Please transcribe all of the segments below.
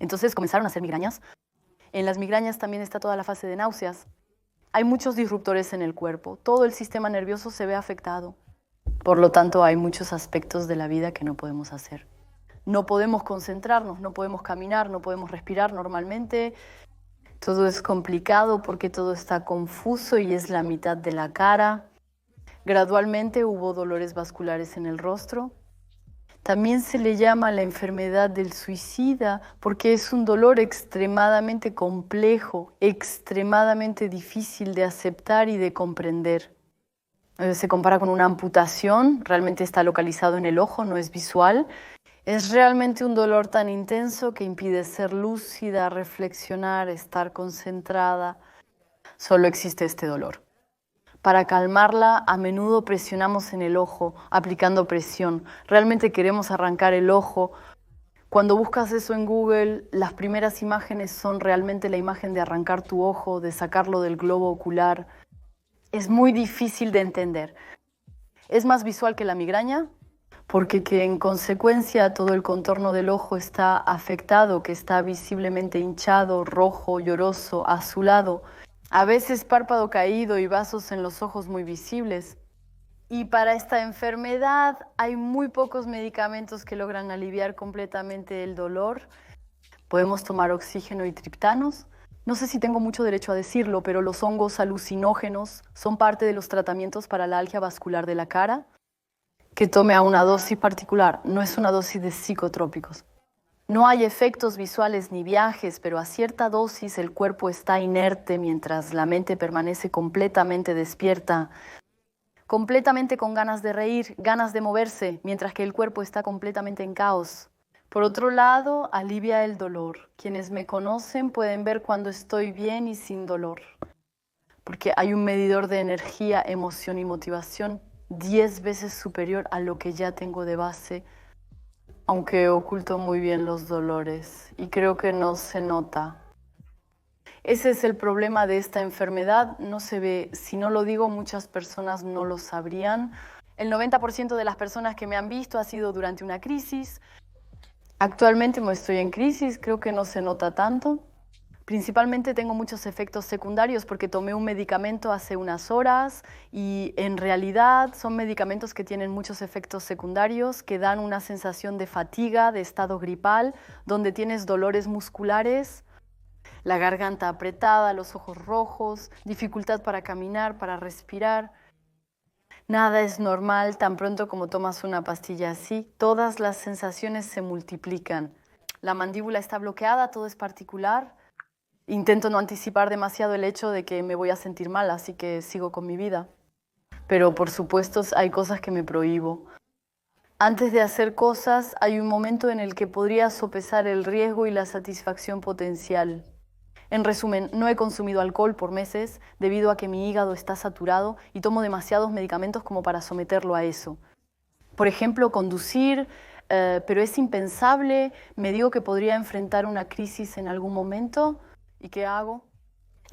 Entonces comenzaron a hacer migrañas. En las migrañas también está toda la fase de náuseas. Hay muchos disruptores en el cuerpo. Todo el sistema nervioso se ve afectado. Por lo tanto, hay muchos aspectos de la vida que no podemos hacer. No podemos concentrarnos, no podemos caminar, no podemos respirar normalmente. Todo es complicado porque todo está confuso y es la mitad de la cara. Gradualmente hubo dolores vasculares en el rostro. También se le llama la enfermedad del suicida porque es un dolor extremadamente complejo, extremadamente difícil de aceptar y de comprender. Se compara con una amputación, realmente está localizado en el ojo, no es visual. Es realmente un dolor tan intenso que impide ser lúcida, reflexionar, estar concentrada. Solo existe este dolor. Para calmarla, a menudo presionamos en el ojo, aplicando presión. Realmente queremos arrancar el ojo. Cuando buscas eso en Google, las primeras imágenes son realmente la imagen de arrancar tu ojo, de sacarlo del globo ocular. Es muy difícil de entender. Es más visual que la migraña, porque que en consecuencia todo el contorno del ojo está afectado, que está visiblemente hinchado, rojo, lloroso, azulado. A veces párpado caído y vasos en los ojos muy visibles. Y para esta enfermedad hay muy pocos medicamentos que logran aliviar completamente el dolor. Podemos tomar oxígeno y triptanos. No sé si tengo mucho derecho a decirlo, pero los hongos alucinógenos son parte de los tratamientos para la algia vascular de la cara. Que tome a una dosis particular, no es una dosis de psicotrópicos. No hay efectos visuales ni viajes, pero a cierta dosis el cuerpo está inerte mientras la mente permanece completamente despierta, completamente con ganas de reír, ganas de moverse, mientras que el cuerpo está completamente en caos. Por otro lado, alivia el dolor. Quienes me conocen pueden ver cuando estoy bien y sin dolor, porque hay un medidor de energía, emoción y motivación 10 veces superior a lo que ya tengo de base, aunque oculto muy bien los dolores y creo que no se nota. Ese es el problema de esta enfermedad, no se ve. Si no lo digo, muchas personas no lo sabrían. El 90% de las personas que me han visto ha sido durante una crisis. Actualmente no estoy en crisis, creo que no se nota tanto. Principalmente tengo muchos efectos secundarios porque tomé un medicamento hace unas horas y en realidad son medicamentos que tienen muchos efectos secundarios que dan una sensación de fatiga, de estado gripal, donde tienes dolores musculares, la garganta apretada, los ojos rojos, dificultad para caminar, para respirar. Nada es normal tan pronto como tomas una pastilla así. Todas las sensaciones se multiplican. La mandíbula está bloqueada, todo es particular. Intento no anticipar demasiado el hecho de que me voy a sentir mal, así que sigo con mi vida. Pero por supuesto hay cosas que me prohíbo. Antes de hacer cosas hay un momento en el que podría sopesar el riesgo y la satisfacción potencial. En resumen, no he consumido alcohol por meses debido a que mi hígado está saturado y tomo demasiados medicamentos como para someterlo a eso. Por ejemplo, conducir, pero es impensable. Me digo que podría enfrentar una crisis en algún momento. ¿Y qué hago?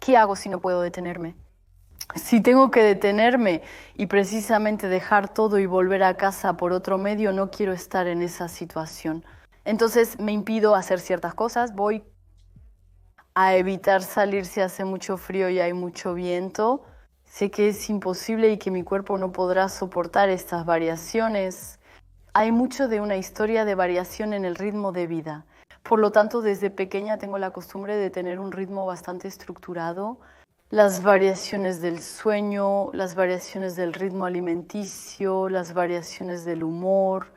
¿Qué hago si no puedo detenerme? Si tengo que detenerme y precisamente dejar todo y volver a casa por otro medio, no quiero estar en esa situación. Entonces me impido hacer ciertas cosas, voy a evitar salir si hace mucho frío y hay mucho viento. Sé que es imposible y que mi cuerpo no podrá soportar estas variaciones. Hay mucho de una historia de variación en el ritmo de vida. Por lo tanto, desde pequeña tengo la costumbre de tener un ritmo bastante estructurado. Las variaciones del sueño, las variaciones del ritmo alimenticio, las variaciones del humor,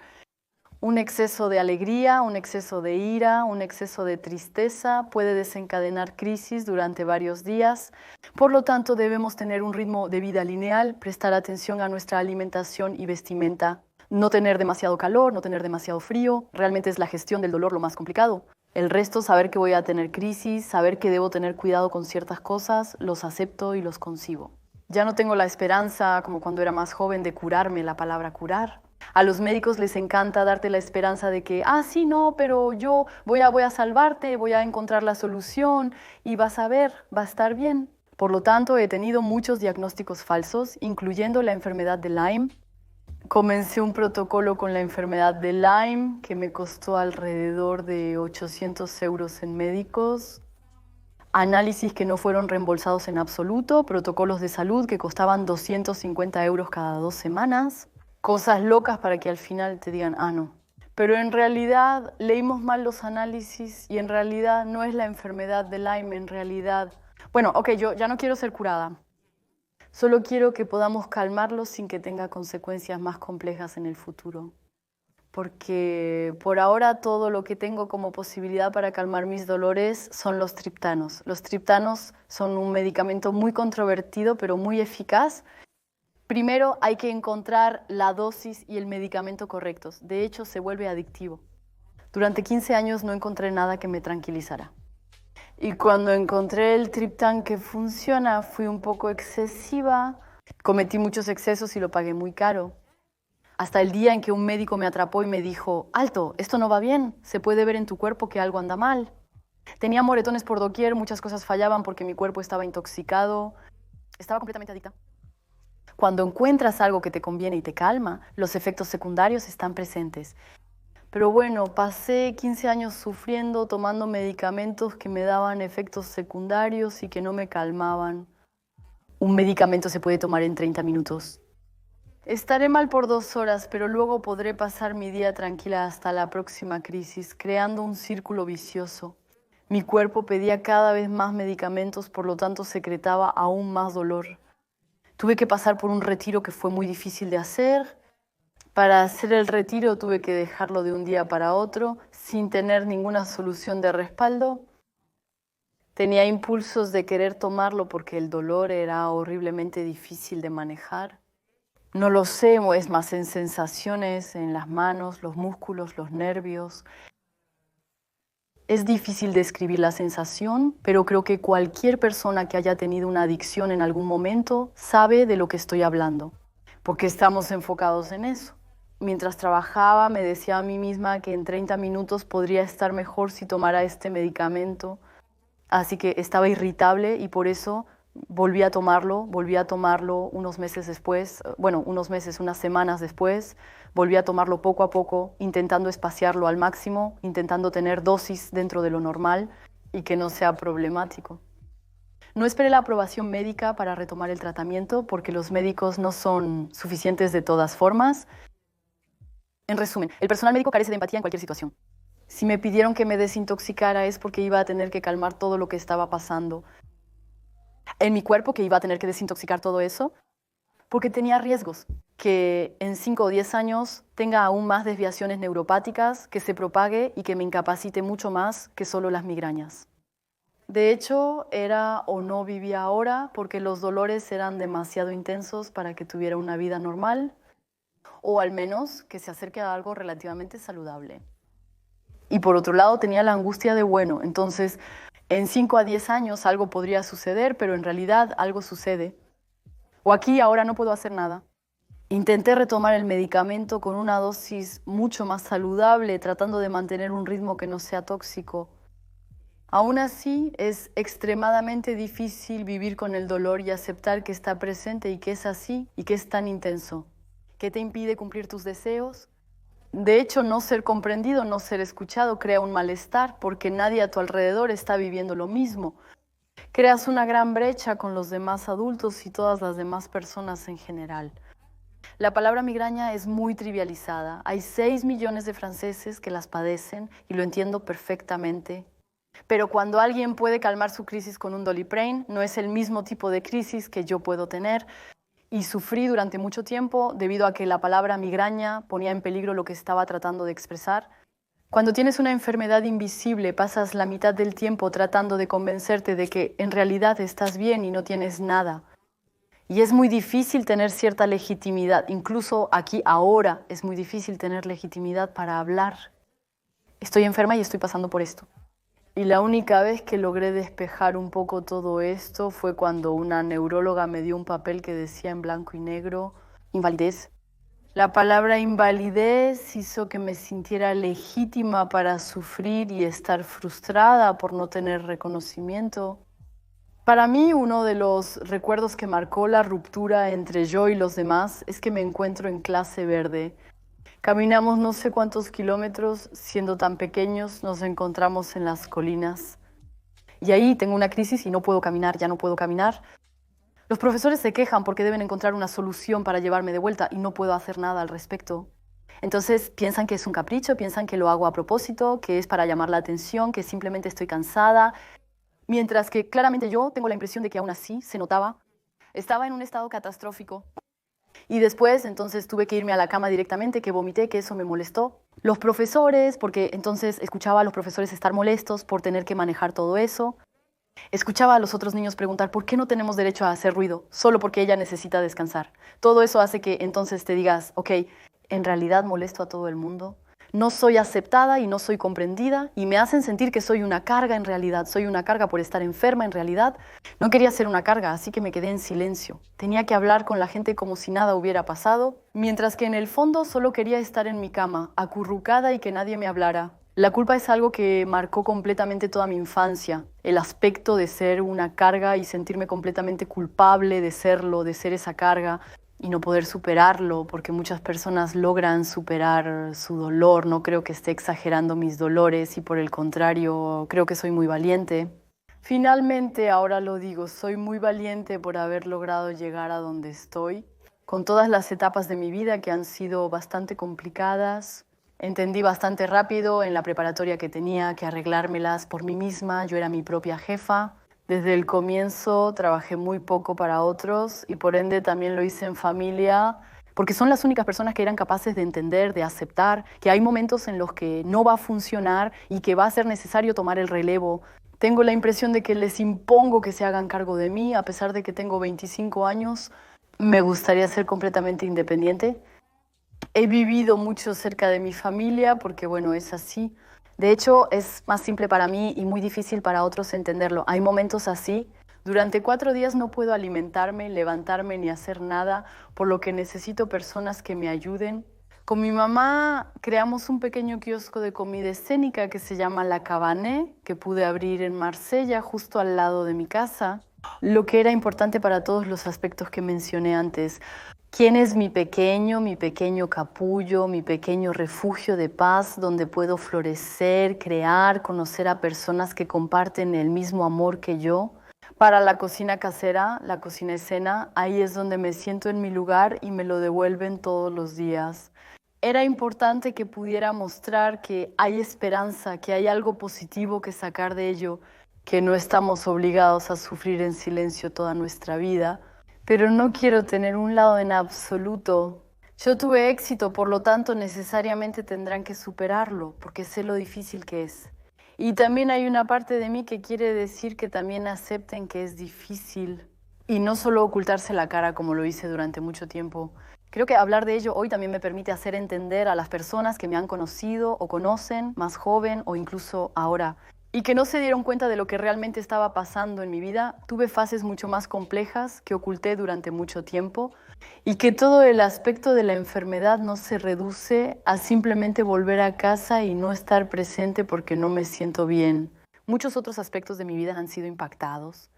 un exceso de alegría, un exceso de ira, un exceso de tristeza puede desencadenar crisis durante varios días. Por lo tanto, debemos tener un ritmo de vida lineal, prestar atención a nuestra alimentación y vestimenta. No tener demasiado calor, no tener demasiado frío. Realmente es la gestión del dolor lo más complicado. El resto, saber que voy a tener crisis, saber que debo tener cuidado con ciertas cosas, los acepto y los concibo. Ya no tengo la esperanza, como cuando era más joven, de curarme, la palabra curar. A los médicos les encanta darte la esperanza de que, sí, no, pero yo voy a salvarte, voy a encontrar la solución y vas a ver, va a estar bien. Por lo tanto, he tenido muchos diagnósticos falsos, incluyendo la enfermedad de Lyme, Comencé un protocolo con la enfermedad de Lyme que me costó alrededor de 800 euros en médicos, análisis que no fueron reembolsados en absoluto, protocolos de salud que costaban 250 euros cada 2 semanas, cosas locas para que al final te digan, ah, no. Pero en realidad leímos mal los análisis y en realidad no es la enfermedad de Lyme, en realidad... Bueno, ok, yo ya no quiero ser curada. Solo quiero que podamos calmarlo sin que tenga consecuencias más complejas en el futuro. Porque por ahora todo lo que tengo como posibilidad para calmar mis dolores son los triptanos. Los triptanos son un medicamento muy controvertido, pero muy eficaz. Primero hay que encontrar la dosis y el medicamento correctos. De hecho, se vuelve adictivo. Durante 15 años no encontré nada que me tranquilizara. Y cuando encontré el triptán que funciona, fui un poco excesiva, cometí muchos excesos y lo pagué muy caro. Hasta el día en que un médico me atrapó y me dijo, alto, esto no va bien, se puede ver en tu cuerpo que algo anda mal. Tenía moretones por doquier, muchas cosas fallaban porque mi cuerpo estaba intoxicado, estaba completamente adicta. Cuando encuentras algo que te conviene y te calma, los efectos secundarios están presentes. Pero bueno, pasé 15 años sufriendo, tomando medicamentos que me daban efectos secundarios y que no me calmaban. Un medicamento se puede tomar en 30 minutos. Estaré mal por 2 horas, pero luego podré pasar mi día tranquila hasta la próxima crisis, creando un círculo vicioso. Mi cuerpo pedía cada vez más medicamentos, por lo tanto secretaba aún más dolor. Tuve que pasar por un retiro que fue muy difícil de hacer. Para hacer el retiro tuve que dejarlo de un día para otro, sin tener ninguna solución de respaldo. Tenía impulsos de querer tomarlo porque el dolor era horriblemente difícil de manejar. No lo sé, es más en sensaciones, en las manos, los músculos, los nervios. Es difícil describir la sensación, pero creo que cualquier persona que haya tenido una adicción en algún momento sabe de lo que estoy hablando, porque estamos enfocados en eso. Mientras trabajaba, me decía a mí misma que en 30 minutos podría estar mejor si tomara este medicamento. Así que estaba irritable y por eso volví a tomarlo unos meses después, unas semanas después. Volví a tomarlo poco a poco, intentando espaciarlo al máximo, intentando tener dosis dentro de lo normal y que no sea problemático. No esperé la aprobación médica para retomar el tratamiento porque los médicos no son suficientes de todas formas. En resumen, el personal médico carece de empatía en cualquier situación. Si me pidieron que me desintoxicara es porque iba a tener que calmar todo lo que estaba pasando en mi cuerpo, que iba a tener que desintoxicar todo eso, porque tenía riesgos, que en 5 o 10 años tenga aún más desviaciones neuropáticas, que se propague y que me incapacite mucho más que solo las migrañas. De hecho, era o no vivía ahora porque los dolores eran demasiado intensos para que tuviera una vida normal, o al menos que se acerque a algo relativamente saludable. Y por otro lado tenía la angustia de, bueno, entonces en 5 a 10 años algo podría suceder, pero en realidad algo sucede. O aquí ahora no puedo hacer nada. Intenté retomar el medicamento con una dosis mucho más saludable, tratando de mantener un ritmo que no sea tóxico. Aún así, es extremadamente difícil vivir con el dolor y aceptar que está presente y que es así y que es tan intenso. ¿Qué te impide cumplir tus deseos? De hecho, no ser comprendido, no ser escuchado crea un malestar porque nadie a tu alrededor está viviendo lo mismo. Creas una gran brecha con los demás adultos y todas las demás personas en general. La palabra migraña es muy trivializada. Hay 6 millones de franceses que las padecen y lo entiendo perfectamente. Pero cuando alguien puede calmar su crisis con un Doliprane, no es el mismo tipo de crisis que yo puedo tener. Y sufrí durante mucho tiempo debido a que la palabra migraña ponía en peligro lo que estaba tratando de expresar. Cuando tienes una enfermedad invisible, pasas la mitad del tiempo tratando de convencerte de que en realidad estás bien y no tienes nada. Y es muy difícil tener cierta legitimidad, incluso aquí ahora es muy difícil tener legitimidad para hablar. Estoy enferma y estoy pasando por esto. Y la única vez que logré despejar un poco todo esto fue cuando una neuróloga me dio un papel que decía en blanco y negro, invalidez. La palabra invalidez hizo que me sintiera legítima para sufrir y estar frustrada por no tener reconocimiento. Para mí, uno de los recuerdos que marcó la ruptura entre yo y los demás es que me encuentro en clase verde. Caminamos no sé cuántos kilómetros, siendo tan pequeños, nos encontramos en las colinas. Y ahí tengo una crisis y no puedo caminar, ya no puedo caminar. Los profesores se quejan porque deben encontrar una solución para llevarme de vuelta y no puedo hacer nada al respecto. Entonces piensan que es un capricho, piensan que lo hago a propósito, que es para llamar la atención, que simplemente estoy cansada. Mientras que claramente yo tengo la impresión de que aún así se notaba. Estaba en un estado catastrófico. Y después entonces tuve que irme a la cama directamente, que vomité, que eso me molestó. Los profesores, porque entonces escuchaba a los profesores estar molestos por tener que manejar todo eso. Escuchaba a los otros niños preguntar por qué no tenemos derecho a hacer ruido, solo porque ella necesita descansar. Todo eso hace que entonces te digas, ok, en realidad molesto a todo el mundo. No soy aceptada y no soy comprendida y me hacen sentir que soy una carga en realidad. Soy una carga por estar enferma en realidad. No quería ser una carga, así que me quedé en silencio. Tenía que hablar con la gente como si nada hubiera pasado, mientras que en el fondo solo quería estar en mi cama, acurrucada y que nadie me hablara. La culpa es algo que marcó completamente toda mi infancia. El aspecto de ser una carga y sentirme completamente culpable de serlo, de ser esa carga y no poder superarlo, porque muchas personas logran superar su dolor. No creo que esté exagerando mis dolores y por el contrario, creo que soy muy valiente. Finalmente, ahora lo digo, soy muy valiente por haber logrado llegar a donde estoy, con todas las etapas de mi vida que han sido bastante complicadas. Entendí bastante rápido en la preparatoria que tenía que arreglármelas por mí misma. Yo era mi propia jefa. Desde el comienzo trabajé muy poco para otros y por ende también lo hice en familia, porque son las únicas personas que eran capaces de entender, de aceptar que hay momentos en los que no va a funcionar y que va a ser necesario tomar el relevo. Tengo la impresión de que les impongo que se hagan cargo de mí, a pesar de que tengo 25 años. Me gustaría ser completamente independiente. He vivido mucho cerca de mi familia porque, bueno, es así. De hecho, es más simple para mí y muy difícil para otros entenderlo. Hay momentos así. Durante 4 días no puedo alimentarme, levantarme ni hacer nada, por lo que necesito personas que me ayuden. Con mi mamá creamos un pequeño kiosco de comida escénica que se llama La Cabané, que pude abrir en Marsella, justo al lado de mi casa. Lo que era importante para todos los aspectos que mencioné antes. ¿Quién es mi pequeño capullo, mi pequeño refugio de paz donde puedo florecer, crear, conocer a personas que comparten el mismo amor que yo? Para la cocina casera, la cocina escena, ahí es donde me siento en mi lugar y me lo devuelven todos los días. Era importante que pudiera mostrar que hay esperanza, que hay algo positivo que sacar de ello, que no estamos obligados a sufrir en silencio toda nuestra vida. Pero no quiero tener un lado en absoluto. Yo tuve éxito, por lo tanto necesariamente tendrán que superarlo, porque sé lo difícil que es. Y también hay una parte de mí que quiere decir que también acepten que es difícil. Y no solo ocultarse la cara como lo hice durante mucho tiempo. Creo que hablar de ello hoy también me permite hacer entender a las personas que me han conocido o conocen, más joven o incluso ahora, y que no se dieron cuenta de lo que realmente estaba pasando en mi vida. Tuve fases mucho más complejas que oculté durante mucho tiempo y que todo el aspecto de la enfermedad no se reduce a simplemente volver a casa y no estar presente porque no me siento bien. Muchos otros aspectos de mi vida han sido impactados.